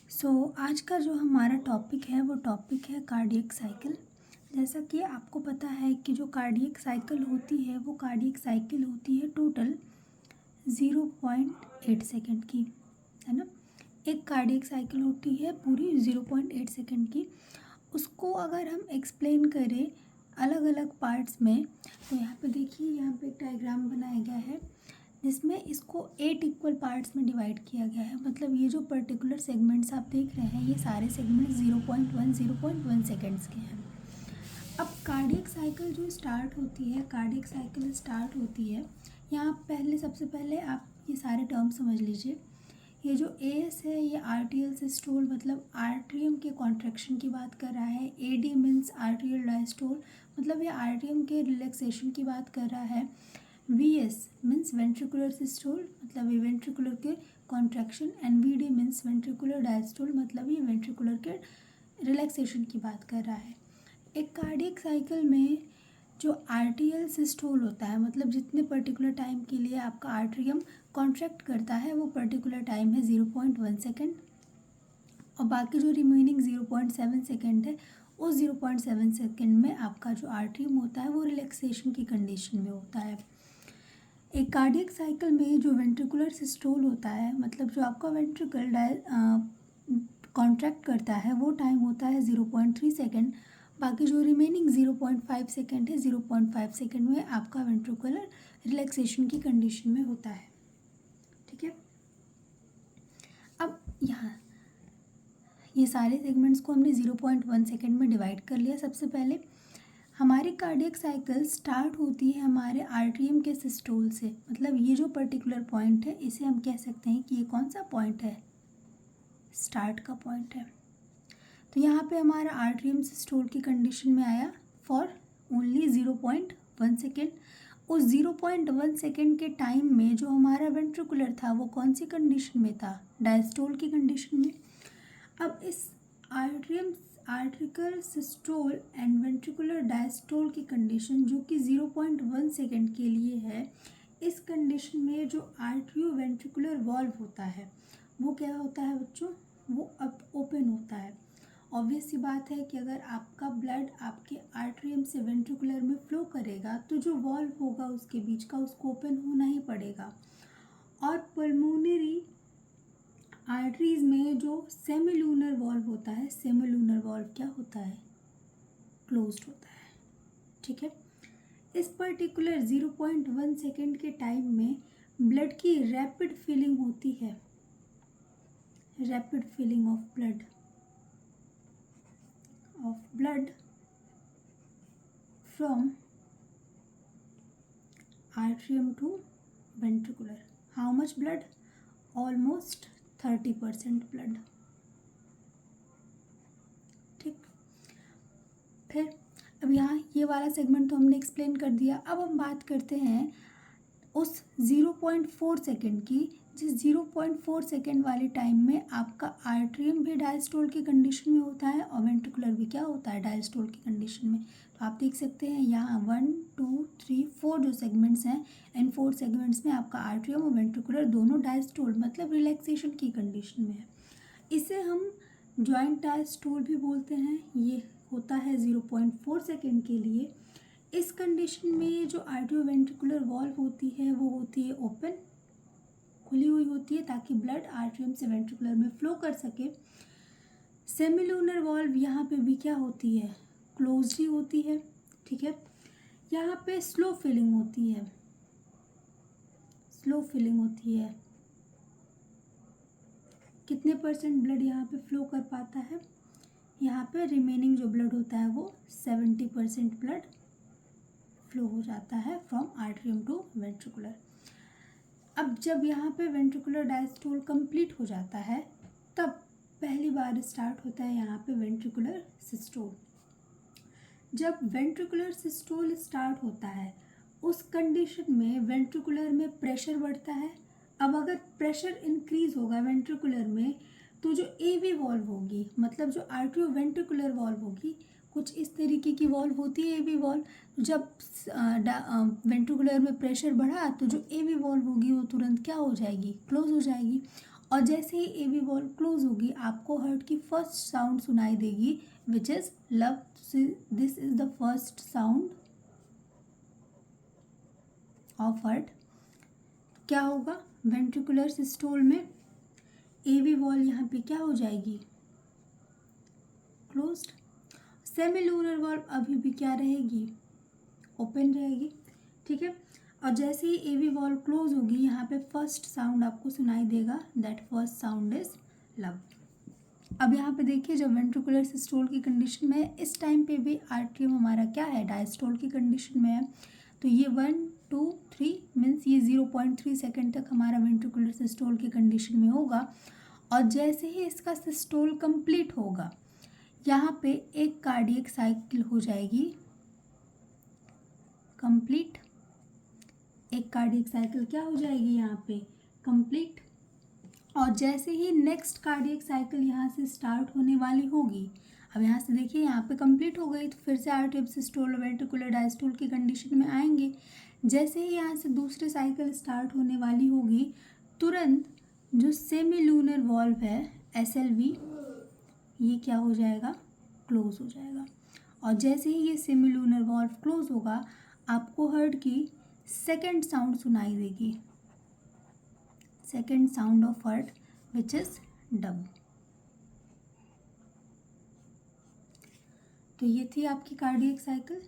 आज का जो हमारा टॉपिक है वो टॉपिक है कार्डियक साइकिल। जैसा कि आपको पता है कि जो कार्डियक साइकिल होती है वो कार्डियक साइकिल होती है टोटल 0.8 सेकेंड की, है ना। एक कार्डियक साइकिल होती है पूरी 0.8 सेकेंड की। उसको अगर हम एक्सप्लेन करें अलग अलग पार्ट्स में, तो यहाँ पे देखिए, यहाँ पे एक डायग्राम बनाया गया है जिसमें इसको 8 इक्वल पार्ट्स में डिवाइड किया गया है। मतलब ये जो पर्टिकुलर सेगमेंट्स आप देख रहे हैं ये सारे सेगमेंट्स 0.1 सेकेंड्स के हैं। अब कार्डियक साइकिल जो स्टार्ट होती है, कार्डियक साइकिल स्टार्ट होती है, यहाँ पहले सबसे पहले आप ये सारे टर्म समझ लीजिए। ये जो एएस है ये आर्टियल सिस्टोल, मतलब आर्ट्रियम के कॉन्ट्रैक्शन की बात कर रहा है। एडी मीन्स आर्टियल डायस्टोल, मतलब ये आर्ट्रियम के रिलैक्सेशन की बात कर रहा है। वीएस मीन्स वेंट्रिकुलर सिस्टोल, मतलब ये वेंट्रिकुलर के contraction. And VD means ventricular diastole, मतलब ये वेंट्रिकुलर के रिलैक्सेशन की बात कर रहा है। एक कार्डियक साइकिल में जो आर्टियल सिस्टोल होता है, मतलब जितने पर्टिकुलर टाइम के लिए आपका आर्ट्रियम कॉन्ट्रैक्ट करता है वो पर्टिकुलर टाइम है 0.1 सेकेंड, और बाकी जो रिमेनिंग 0.7 सेकेंड है उस 0.7 सेकेंड में आपका जो आर्ट्रियम होता है वो रिलैक्सेशन की कंडीशन में होता है। एक कार्डियक साइकिल में जो वेंट्रिकुलर सिस्टोल होता है, मतलब जो आपका वेंट्रिकल कॉन्ट्रैक्ट करता है वो टाइम होता है 0.3 सेकेंड। बाकी जो रिमेनिंग 0.5 सेकेंड है, 0.5 सेकेंड में आपका वेंट्रिकुलर रिलैक्सेशन की कंडीशन में होता है। ठीक है। अब यहाँ ये सारे सेगमेंट्स को हमने 0.1 सेकेंड में डिवाइड कर लिया। सबसे पहले हमारी कार्डियक साइकिल स्टार्ट होती है हमारे आर्ट्रियम के सिस्टोल से, मतलब ये जो पर्टिकुलर पॉइंट है इसे हम कह सकते हैं कि ये कौन सा पॉइंट है, स्टार्ट का पॉइंट है। तो यहाँ पे हमारा आर्ट्रियम सिस्टोल की कंडीशन में आया फॉर ओनली 0.1 सेकेंड। उस 0.1 सेकेंड के टाइम में जो हमारा वेंट्रिकुलर था वो कौन सी कंडीशन में था, डायस्टोल की कंडीशन में। अब इस आर्ट्रिकल सिस्टोल एंड वेंट्रिकुलर डायस्टोल की कंडीशन जो कि 0.1 सेकेंड के लिए है, इस कंडीशन में जो आर्ट्रियो वेंट्रिकुलर वॉल्व होता है वो क्या होता है बच्चों, वो अब ओपन होता है। ऑब्वियस सी बात है कि अगर आपका ब्लड आपके आर्ट्रियम से वेंट्रिकुलर में फ्लो करेगा तो जो वॉल्व होगा उसके बीच का उसको ओपन होना ही पड़ेगा। और पल्मोनरी आर्टरीज में जो सेमिलूनर वॉल्व होता है, सेमिलूनर वॉल्व क्या होता है, क्लोज्ड होता है। ठीक है। इस पर्टिकुलर 0.1 सेकेंड के टाइम में ब्लड की रैपिड फिलिंग होती है, rapid filling of blood from atrium to ventricular. How much blood, almost 30% blood. ठीक। फिर अब यहाँ ये वाला सेगमेंट तो हमने एक्सप्लेन कर दिया। अब हम बात करते हैं उस 0.4 सेकेंड की, जिस 0.4 सेकेंड वाले टाइम में आपका आर्ट्रियम भी डायस्टोल की कंडीशन में होता है और वेंट्रिकुलर भी क्या होता है, डायस्टोल की कंडीशन में। तो आप देख सकते हैं यहाँ 1 2 3 4 जो सेगमेंट्स हैं, इन 4 सेगमेंट्स में आपका आर्ट्रियम और वेंट्रिकुलर दोनों डायस्टोल मतलब रिलैक्सेशन की कंडीशन में है। इसे हम जॉइंट डायस्टोल भी बोलते हैं। ये होता है 0.4 सेकेंड के लिए। इस कंडीशन में जो आर्टियोवेंट्रिकुलर वॉल्व होती है वो होती है ओपन, खुली हुई होती है ताकि ब्लड आर्ट्रियम से वेंट्रिकुलर में फ्लो कर सके। सेमिलूनर वॉल्व यहाँ पे भी क्या होती है, क्लोज्ड ही होती है। ठीक है। यहाँ पे स्लो फिलिंग होती है, स्लो फिलिंग होती है। कितने परसेंट ब्लड यहाँ पे फ्लो कर पाता है, यहाँ पे रिमेनिंग जो ब्लड होता है वो 70% ब्लड फ्लो हो जाता है फ्रॉम आर्ट्रियम टू वेंट्रिकुलर। अब जब यहाँ पे वेंट्रिकुलर डायस्टोल कंप्लीट हो जाता है तब पहली बार स्टार्ट होता है यहाँ पे वेंट्रिकुलर सिस्टोल। जब वेंट्रिकुलर सिस्टोल स्टार्ट होता है उस कंडीशन में वेंट्रिकुलर में प्रेशर बढ़ता है। अब अगर प्रेशर इंक्रीज होगा वेंट्रिकुलर में तो जो एवी वॉल्व होगी, मतलब जो आर्ट्रियो वेंट्रिकुलर वॉल्व होगी, कुछ इस तरीके की वॉल्व होती है एवी वॉल्व। जब वेंट्रिकुलर में प्रेशर बढ़ा तो जो एवी वॉल्व होगी वो तुरंत क्या हो जाएगी, क्लोज हो जाएगी। और जैसे ही एवी वॉल्व क्लोज होगी आपको हार्ट की फर्स्ट साउंड सुनाई देगी which is love. This is the first sound of heart. क्या होगा, वेंट्रिकुलर सिस्टोल में एवी वॉल यहाँ पे क्या हो जाएगी, क्लोज्ड। सेमीलूनर वॉल्व अभी भी क्या रहेगी, ओपन रहेगी, ठीक है। और जैसे ही एवी वॉल्व क्लोज होगी यहाँ पे फर्स्ट साउंड आपको सुनाई देगा, that first sound is love. अब यहाँ पे देखिए जब वेंट्रिकुलर सिस्टोल की कंडीशन में है, इस टाइम पे भी आर्ट्रियम हमारा क्या है, डायस्टोल की कंडीशन में है। तो ये 1 2 3 मीन्स ये 0.3 सेकेंड तक हमारा वेंट्रिकुलर सिस्टोल की कंडीशन में होगा। और जैसे ही इसका सिस्टोल कंप्लीट होगा यहाँ पे एक कार्डियक साइकिल हो जाएगी कंप्लीट। एक कार्डियक साइकिल क्या हो जाएगी यहाँ पे, कंप्लीट। और जैसे ही नेक्स्ट कार्डियक साइकिल यहाँ से स्टार्ट होने वाली होगी, अब यहाँ से देखिए यहाँ पे कंप्लीट हो गई तो फिर से आर्ट्रियम सिस्टोल वेंट्रिकुलर डायस्टोल की कंडीशन में आएंगे। जैसे ही यहाँ से दूसरी साइकिल स्टार्ट होने वाली होगी तुरंत जो सेमीलूनर वॉल्व है SLV ये क्या हो जाएगा, क्लोज हो जाएगा। और जैसे ही ये सेमीलूनर वॉल्व क्लोज होगा आपको हार्ट की सेकेंड साउंड सुनाई देगी, second sound of heart which is dub. तो ये थी आपकी कार्डियक साइकिल।